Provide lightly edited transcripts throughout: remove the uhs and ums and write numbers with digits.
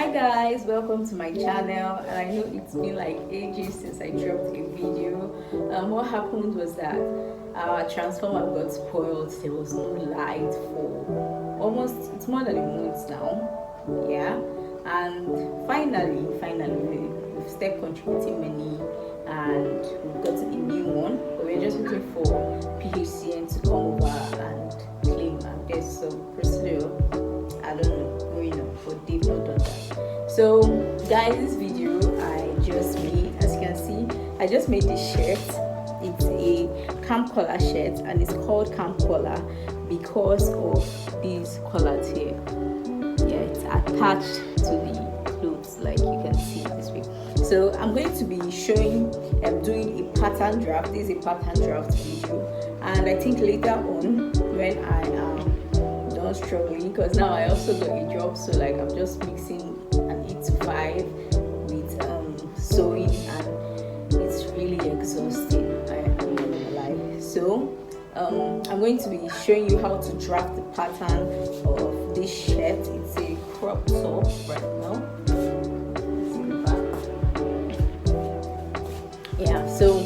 Hi guys, welcome to my channel. And I know it's been like ages since I dropped a video. What happened was that our transformer got spoiled. There was no light for almost, it's more than a month now. Yeah, and finally we've started contributing money and we've got a new one, but we're just waiting for PHCN to come over and claim and get some procedure. I don't know going on, but they've not done that. So guys, this video I just made, as you can see, I just made this shirt. It's a camp collar shirt and it's called camp collar because of these collars here. Yeah, it's attached to the clothes, like you can see this way. So I'm going to be showing doing a pattern draft. This is a pattern draft video, and I think later on when I am struggling, because now I also got a job, so like I'm just mixing an 8 to 5 with sewing, and it's really exhausting. I'm not gonna lie. So I'm going to be showing you how to draft the pattern of this shirt. It's a crop top right now. See the back. Yeah, so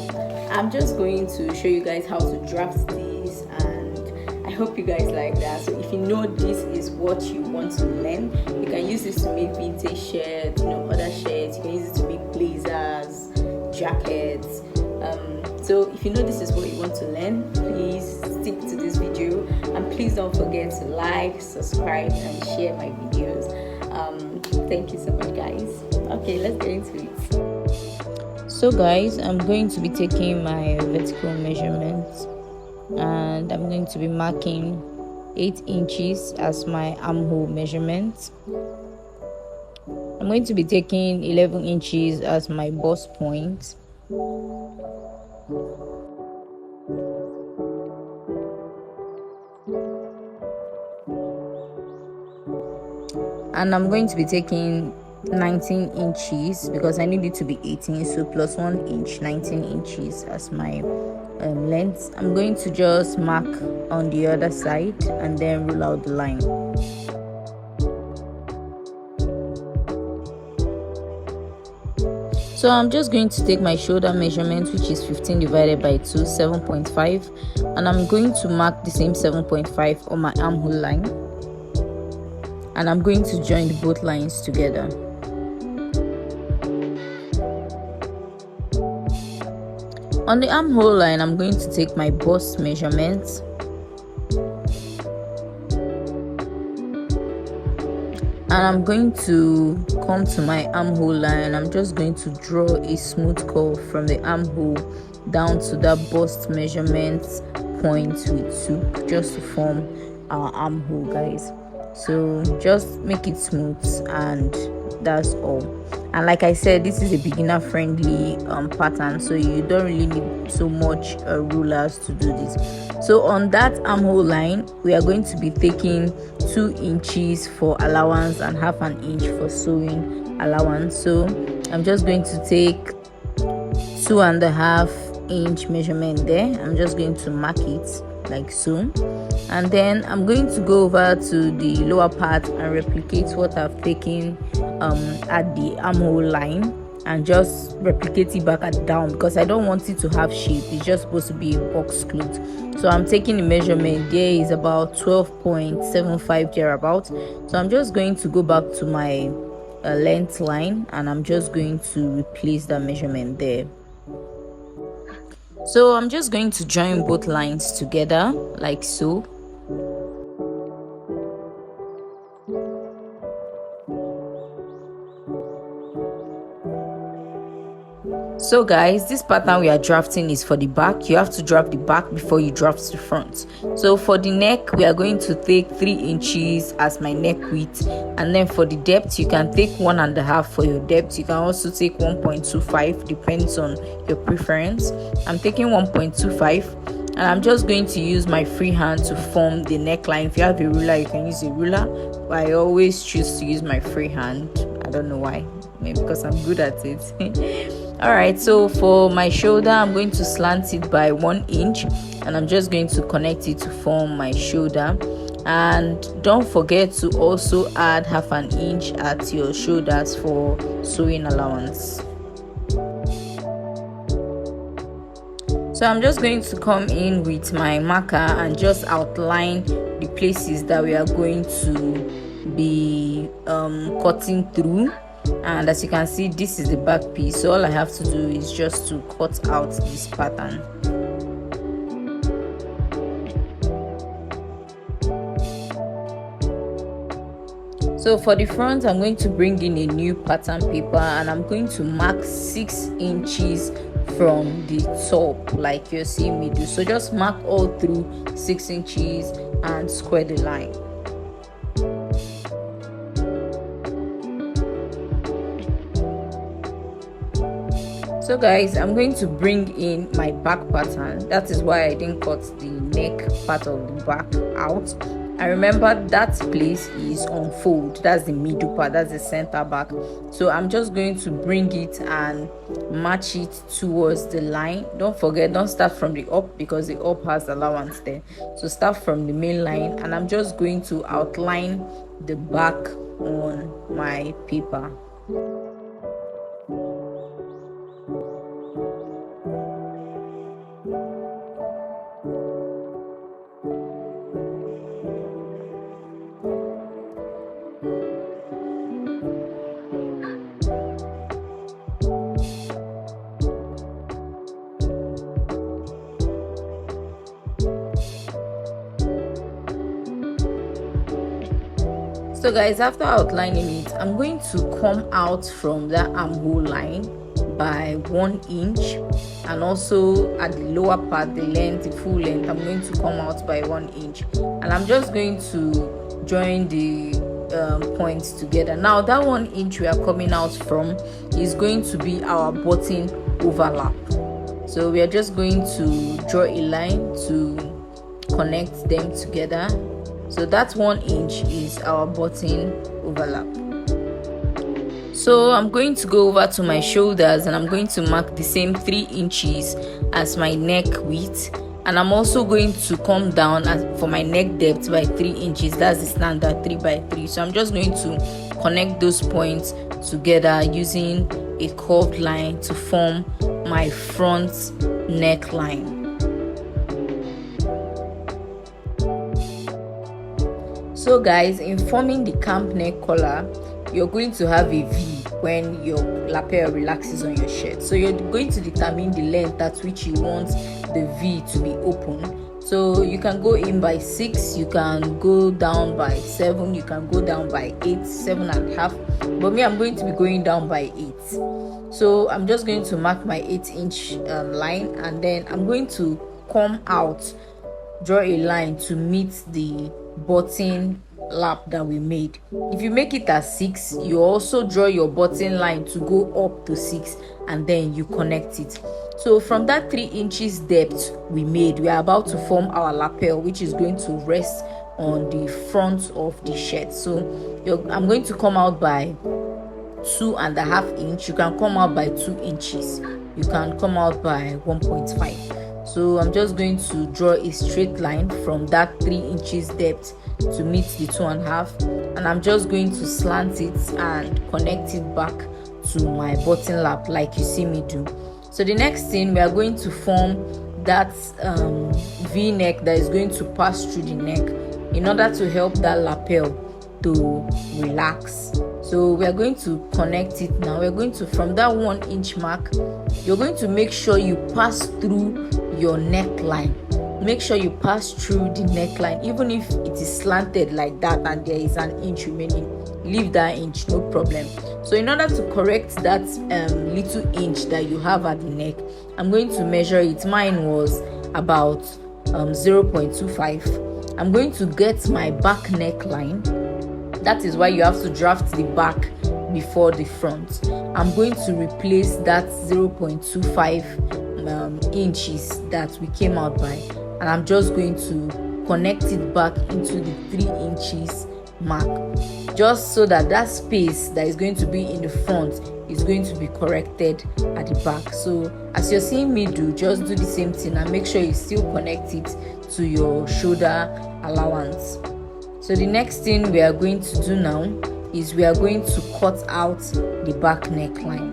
I'm just going to show you guys how to draft this, and I hope you guys like that. So if you know this is what you want to learn, you can use this to make vintage shirts, other shirts. You can use it to make blazers, jackets. So if you know this is what you want to learn, please stick to this video, and please don't forget to like, subscribe, and share my videos. Thank you so much, guys. Okay, let's get into it. So guys, I'm going to be taking my vertical measurements, and I'm going to be marking 8 inches as my armhole measurement. I'm going to be taking 11 inches as my bust point. And I'm going to be taking 19 inches because I need it to be 18, so plus 1 inch, 19 inches as my length. I'm going to just mark on the other side and then roll out the line. So I'm just going to take my shoulder measurement, which is 15 divided by 2, 7.5, and I'm going to mark the same 7.5 on my armhole line, and I'm going to join both lines together. On the armhole line, I'm going to take my bust measurement, and I'm going to come to my armhole line. I'm just going to draw a smooth curve from the armhole down to that bust measurement point with 2, just to form our armhole, guys. So just make it smooth, and that's all. And like I said, this is a beginner friendly pattern, so you don't really need so much rulers to do this. So on that armhole line, we are going to be taking 2 inches for allowance and half an inch for sewing allowance. So I'm just going to take 2.5 inch measurement there. I'm just going to mark it like so, and then I'm going to go over to the lower part and replicate what I've taken at the armhole line, and just replicate it back at down, because I don't want it to have shape. It's just supposed to be a box cloth. So I'm taking the measurement. There is about 12.75 thereabout. So I'm just going to go back to my length line, and I'm just going to replace that measurement there. So I'm just going to join both lines together like so. So guys, this pattern we are drafting is for the back. You have to draft the back before you draft the front. So for the neck, we are going to take 3 inches as my neck width, and then for the depth, you can take 1.5 for your depth. You can also take 1.25, depends on your preference. I'm taking 1.25, and I'm just going to use my free hand to form the neckline. If you have a ruler, you can use a ruler, but I always choose to use my free hand. I don't know why, maybe because I'm good at it. Alright, so for my shoulder, I'm going to slant it by 1 inch, and I'm just going to connect it to form my shoulder. And don't forget to also add half an inch at your shoulders for sewing allowance. So I'm just going to come in with my marker and just outline the places that we are going to be cutting through. And as you can see, this is the back piece, so all I have to do is just to cut out this pattern. So for the front, I'm going to bring in a new pattern paper and I'm going to mark 6 inches from the top like you're seeing me do. So just mark all through 6 inches and square the line. So guys, I'm going to bring in my back pattern. That is why I didn't cut the neck part of the back out. I remember that place is on fold. That's the middle part, that's the center back. So I'm just going to bring it and match it towards the line. Don't forget, don't start from the up because the up has allowance there. So start from the main line and I'm just going to outline the back on my paper. So guys, after outlining it, I'm going to come out from that armhole line by 1 inch, and also at the lower part, the length, the full length, I'm going to come out by 1 inch, and I'm just going to join the points together. Now that 1 inch we are coming out from is going to be our button overlap. So we are just going to draw a line to connect them together. So that 1 inch is our button overlap. So I'm going to go over to my shoulders and I'm going to mark the same 3 inches as my neck width, and I'm also going to come down for my neck depth by 3 inches. That's the standard 3 by 3. So I'm just going to connect those points together using a curved line to form my front neckline. So guys, in forming the camp neck collar, you're going to have a V when your lapel relaxes on your shirt. So you're going to determine the length at which you want the V to be open. So you can go in by 6, you can go down by 7, you can go down by 8, 7.5. But me, I'm going to be going down by 8. So I'm just going to mark my 8-inch line, and then I'm going to come out, draw a line to meet the button lap that we made. If you make it at 6, you also draw your button line to go up to 6, and then you connect it. So from that 3 inches depth we made, we are about to form our lapel, which is going to rest on the front of the shirt. So I'm going to come out by 2.5 inch. You can come out by 2 inches, you can come out by 1.5. So I'm just going to draw a straight line from that 3 inches depth to meet the 2.5, and I'm just going to slant it and connect it back to my button lap like you see me do. So the next thing, we are going to form that V-neck that is going to pass through the neck in order to help that lapel to relax. So we are going to connect it now. We're going to, from that 1 inch mark, you're going to make sure you pass through your neckline. Make sure you pass through the neckline, even if it is slanted like that and there is an inch remaining, leave that inch, no problem. So in order to correct that little inch that you have at the neck, I'm going to measure it. Mine was about 0.25. I'm going to get my back neckline. That is why you have to draft the back before the front. I'm going to replace that 0.25 inches that we came out by, and I'm just going to connect it back into the 3 inches mark, just so that that space that is going to be in the front is going to be corrected at the back. So as you're seeing me do, just do the same thing and make sure you still connect it to your shoulder allowance. So the next thing we are going to do now is we are going to cut out the back neckline.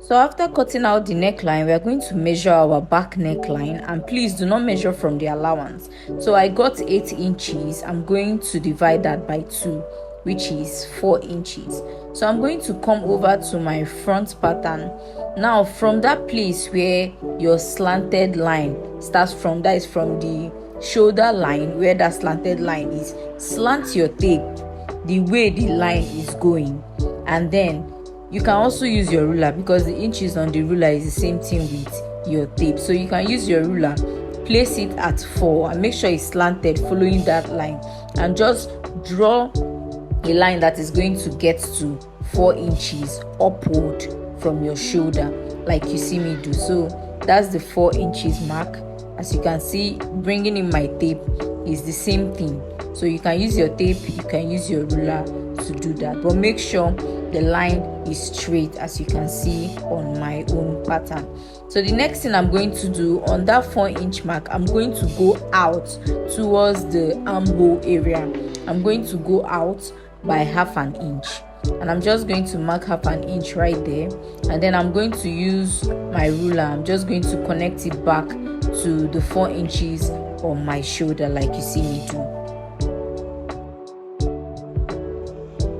So after cutting out the neckline, we are going to measure our back neckline, and please do not measure from the allowance. So I got 8 inches. I'm going to divide that by 2, which is 4 inches. So I'm going to come over to my front pattern. Now from that place where your slanted line starts from, that is from the shoulder line where that slanted line is, slant your tape the way the line is going, and then you can also use your ruler, because the inches on the ruler is the same thing with your tape. So you can use your ruler, place it at 4 and make sure it's slanted following that line, and just draw a line that is going to get to 4 inches upward from your shoulder, like you see me do. So that's the 4 inches mark. As you can see, bringing in my tape is the same thing. So you can use your tape, you can use your ruler to do that, but make sure the line is straight, as you can see on my own pattern. So the next thing I'm going to do, on that 4-inch mark, I'm going to go out towards the armhole area. I'm going to go out by 1/2 inch, and I'm just going to mark 1/2 inch right there, and then I'm going to use my ruler. I'm just going to connect it back to the 4 inches on my shoulder, like you see me do.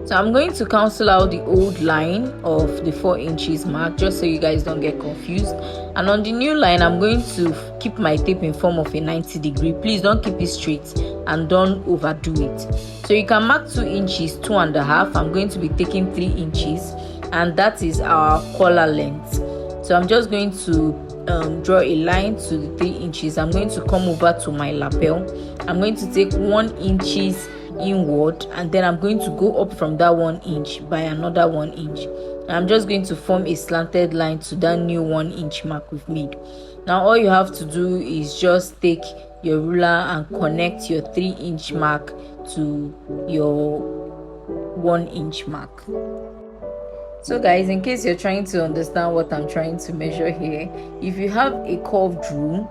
So I'm going to cancel out the old line of the 4 inches mark, just so you guys don't get confused. And on the new line, I'm going to keep my tape in form of a 90 degree. Please don't keep it straight and don't overdo it. So you can mark 2 inches, 2.5. I'm going to be taking 3 inches, and that is our collar length. So I'm just going to draw a line to the 3 inches. I'm going to come over to my lapel. I'm going to take 1 inch inward, and then I'm going to go up from that 1 inch by another 1 inch. I'm just going to form a slanted line to that new 1 inch mark we've made. Now all you have to do is just take your ruler and connect your 3 inch mark to your 1 inch mark. So guys, in case you're trying to understand what I'm trying to measure here, if you have a curved rule,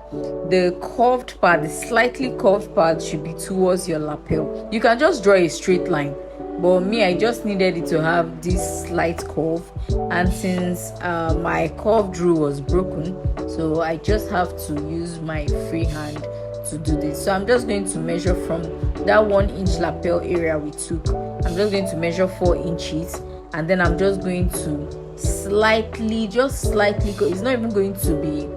the curved part, the slightly curved part, should be towards your lapel. You can just draw a straight line, but me, I just needed it to have this slight curve, and since my curved rule was broken, so I just have to use my free hand to do this. So I'm just going to measure from that 1 inch lapel area we took. I'm just going to measure 4 inches, and then I'm just going to slightly, just slightly, it's not even going to be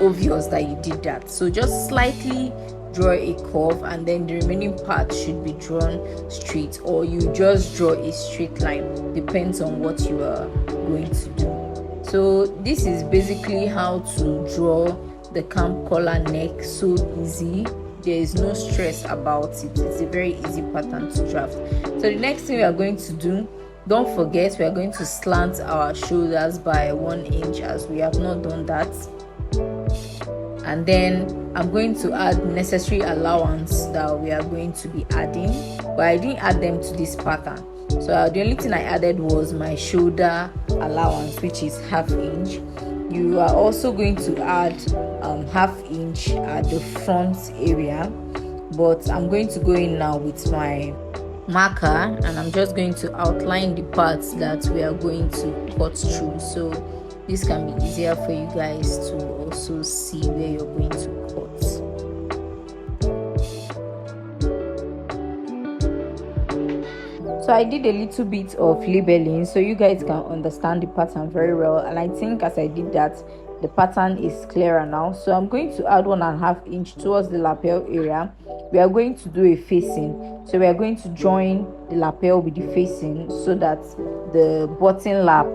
obvious that you did that, so just slightly draw a curve, and then the remaining part should be drawn straight, or you just draw a straight line, depends on what you are going to do. So this is basically how to draw the camp collar neck. So easy, there is no stress about it. It's a very easy pattern to draft. So the next thing we are going to do, don't forget, we are going to slant our shoulders by 1 inch, as we have not done that. And then I'm going to add necessary allowance that we are going to be adding, but I didn't add them to this pattern. So the only thing I added was my shoulder allowance, which is 1/2 inch. You are also going to add 1/2 inch at the front area, but I'm going to go in now with my marker, and I'm just going to outline the parts that we are going to cut through, so this can be easier for you guys to also see where you're going to cut. So I did a little bit of labeling so you guys can understand the pattern very well, and I think as I did that, the pattern is clearer now. So I'm going to add 1.5 inch towards the lapel area. We are going to do a facing, so we are going to join the lapel with the facing so that the button lap,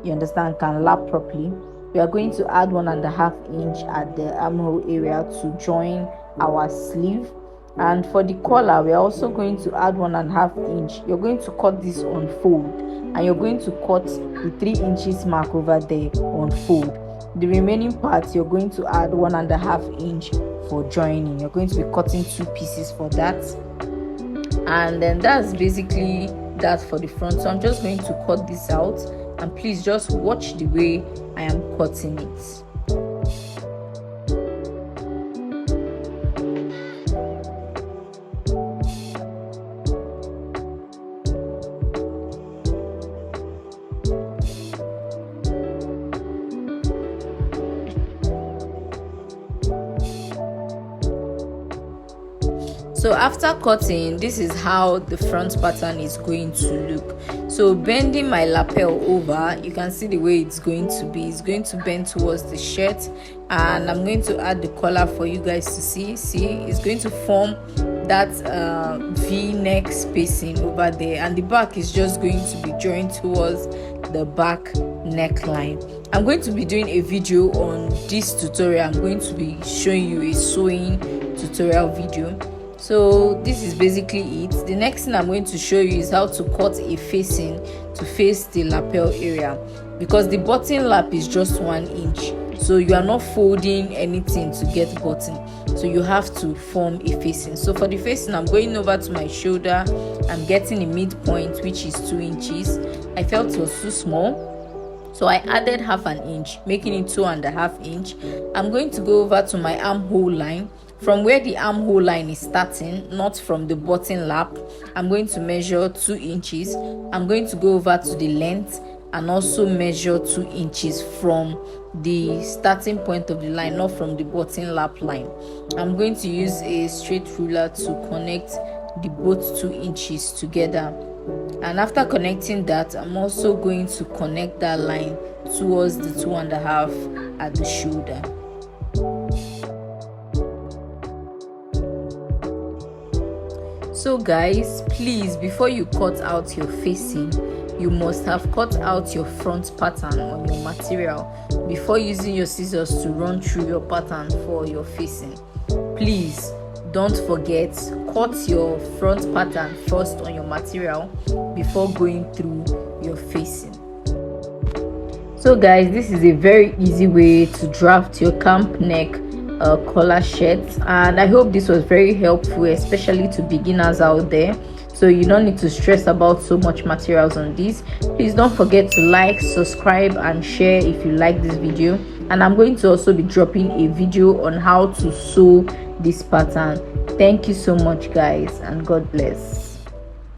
you understand, can lap properly. We are going to add 1.5 inch at the armhole area to join our sleeve. And for the collar, we are also going to add 1.5 inch. You're going to cut this on fold, and you're going to cut the 3 inches mark over there on fold. The remaining part, you're going to add 1.5 inch for joining. You're going to be cutting 2 pieces for that, and then that's basically that for the front. So I'm just going to cut this out, and please just watch the way I am cutting it. So after cutting, this is how the front pattern is going to look. So bending my lapel over, you can see the way it's going to be. It's going to bend towards the shirt, and I'm going to add the collar for you guys to see. It's going to form that v-neck spacing over there, and the back is just going to be joined towards the back neckline. I'm going to be doing a video on this tutorial. I'm going to be showing you a sewing tutorial video. So this is basically it. The next thing I'm going to show you is how to cut a facing to face the lapel area, because the button lap is just 1 inch, so you are not folding anything to get button, so you have to form a facing. So for the facing, I'm going over to my shoulder. I'm getting a midpoint, which is 2 inches. I felt it was too small, so I added half an inch, making it 2.5 inch. I'm going to go over to my armhole line. From where the armhole line is starting, not from the button lap, I'm going to measure 2 inches. I'm going to go over to the length and also measure 2 inches from the starting point of the line, not from the button lap line. I'm going to use a straight ruler to connect the both 2 inches together, and after connecting that, I'm also going to connect that line towards the 2.5 at the shoulder. So guys, please, before you cut out your facing, you must have cut out your front pattern on your material before using your scissors to run through your pattern for your facing. Please don't forget, cut your front pattern first on your material before going through your facing. So guys, this is a very easy way to draft your camp neck collar shirt, and I hope this was very helpful, especially to beginners out there, so you don't need to stress about so much materials on this. Please don't forget to like, subscribe and share if you like this video, and I'm going to also be dropping a video on how to sew this pattern. Thank you so much guys, and God bless.